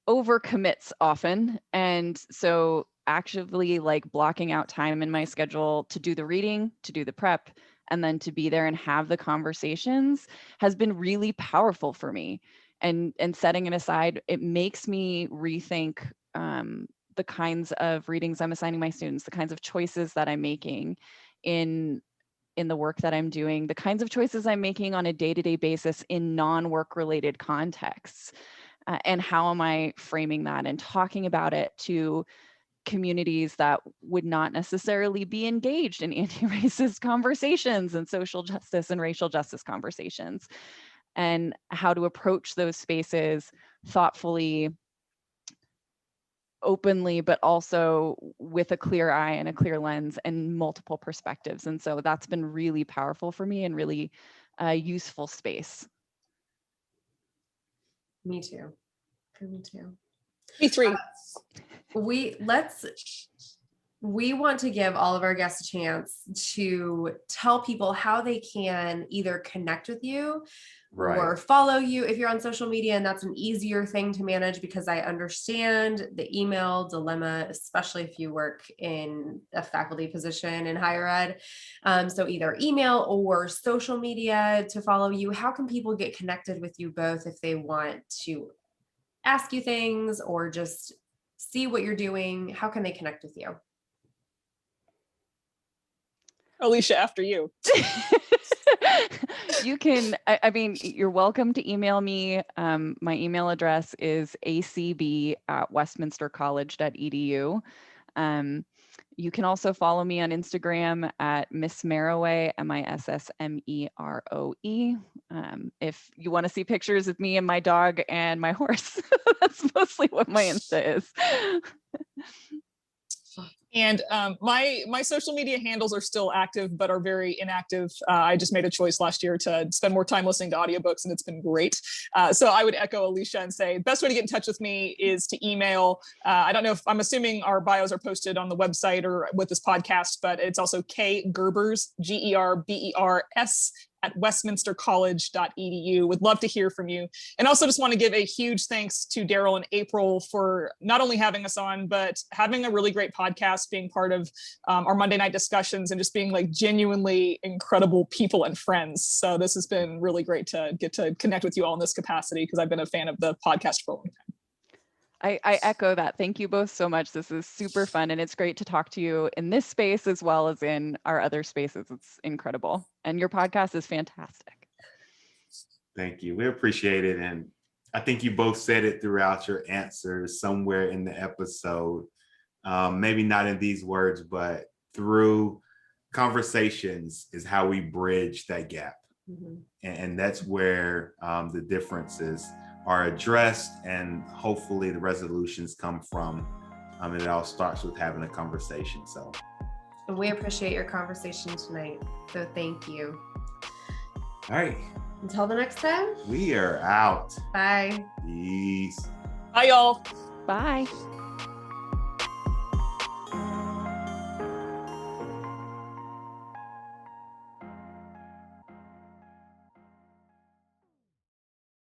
overcommits often. And so actively like blocking out time in my schedule to do the reading, to do the prep, and then to be there and have the conversations has been really powerful for me. And setting it aside, it makes me rethink the kinds of readings I'm assigning my students, the kinds of choices that I'm making in the work that I'm doing, the kinds of choices I'm making on a day-to-day basis in non-work related contexts. And how am I framing that and talking about it to communities that would not necessarily be engaged in anti-racist conversations and social justice and racial justice conversations, and how to approach those spaces thoughtfully, openly, but also with a clear eye and a clear lens and multiple perspectives. And so that's been really powerful for me and really useful space. Me too. Me too. Me three. We want to give all of our guests a chance to tell people how they can either connect with you or follow you if you're on social media, and that's an easier thing to manage because I understand the email dilemma, especially if you work in a faculty position in higher ed. So either email or social media to follow you. How can people get connected with you both if they want to ask you things or just see what you're doing? How can they connect with you? Alicia, after you. You can, I mean, you're welcome to email me. My email address is acb@westminstercollege.edu. You can also follow me on Instagram at Miss Marroway, MISSMEROE. If you want to see pictures of me and my dog and my horse, that's mostly what my Insta is. And my social media handles are still active, but are very inactive. I just made a choice last year to spend more time listening to audiobooks, and it's been great. So I would echo Alicia and say, best way to get in touch with me is to email. I don't know if, I'm assuming our bios are posted on the website or with this podcast, but it's also K Gerbers, Gerbers, at westminstercollege.edu. Would love to hear from you. And also just want to give a huge thanks to Daryl and April for not only having us on, but having a really great podcast, being part of our Monday night discussions, and just being like genuinely incredible people and friends. So this has been really great to get to connect with you all in this capacity, because I've been a fan of the podcast for a long time. I echo that. Thank you both so much. This is super fun, and it's great to talk to you in this space as well as in our other spaces. It's incredible. And your podcast is fantastic. Thank you. We appreciate it. And I think you both said it throughout your answers somewhere in the episode. Maybe not in these words, but through conversations is how we bridge that gap. Mm-hmm. And that's where the differences are addressed, and hopefully the resolutions come from. And it all starts with having a conversation. So we appreciate your conversation tonight. So thank you. All right. Until the next time. We are out. Bye. Peace. Bye, y'all. Bye.